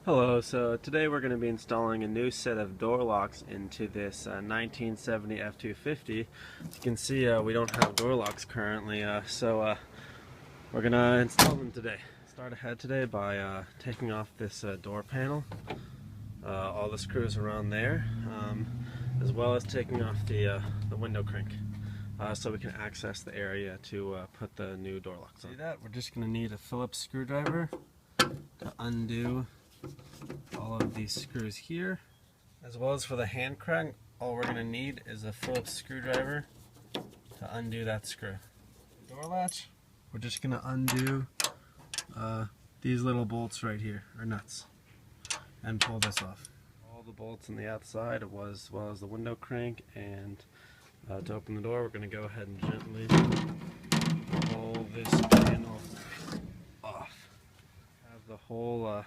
Hello, so today we're going to be installing a new set of door locks into this 1970 F250. You can see we don't have door locks currently, so we're going to install them today. Start ahead today by taking off this door panel, all the screws around there, as well as taking off the window crank. So we can access the area to put the new door locks on. To do that, we're just going to need a Phillips screwdriver to undo all of these screws here, as well as for the hand crank. All we're going to need is a Phillips screwdriver to undo that screw. Door latch, we're just going to undo these little bolts right here, or nuts, and pull this off. All the bolts on the outside, as well as the window crank, and to open the door, we're going to go ahead and gently pull this panel off. Have the whole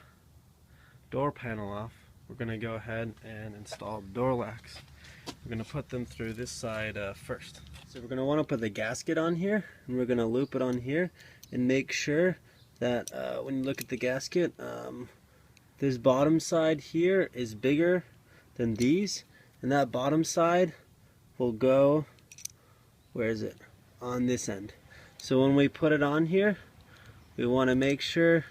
door panel off. We're going to go ahead and install door locks. We're going to put them through this side first. So we're going to want to put the gasket on here, and we're going to loop it on here and make sure that when you look at the gasket, this bottom side here is bigger than these, and that bottom side will go, where is it? On this end. So when we put it on here, we want to make sure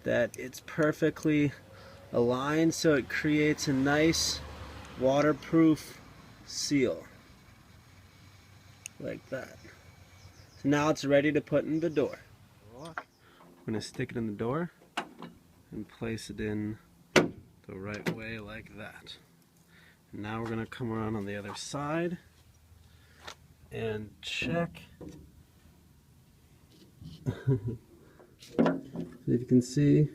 that it's perfectly aligned so it creates a nice waterproof seal like that. So now it's ready to put in the door. We're going to stick it in the door and place it in the right way like that. And now we're going to come around on the other side and check. So if you can see,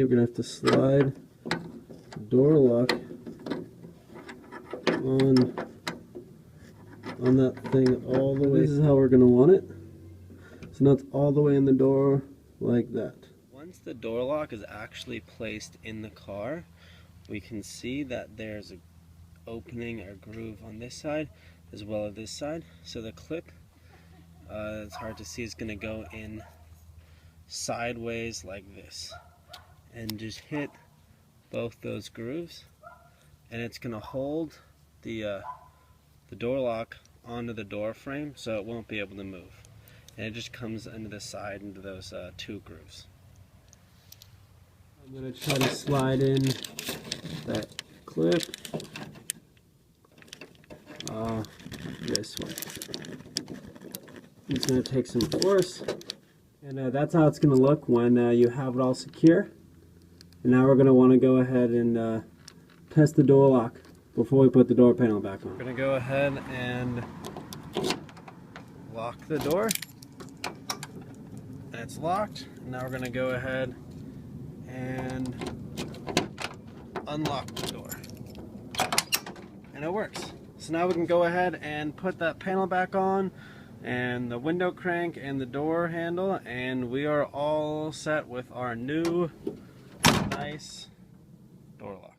we're going to have to slide the door lock on that thing all the way. This is how we're going to want it. So now it's all the way in the door like that. Once the door lock is actually placed in the car, we can see that there's an opening or groove on this side as well as this side. So the clip, it's hard to see, is going to go in sideways like this and just hit both those grooves, and it's going to hold the door lock onto the door frame so it won't be able to move, and it just comes into the side into those two grooves. I'm going to try to slide in that clip this way. It's going to take some force, and that's how it's going to look when you have it all secure. And now we're going to want to go ahead and test the door lock before we put the door panel back on. We're going to go ahead and lock the door, and it's locked. And now we're going to go ahead and unlock the door, and it works. So now we can go ahead and put that panel back on, and the window crank and the door handle, and we are all set with our new nice door lock.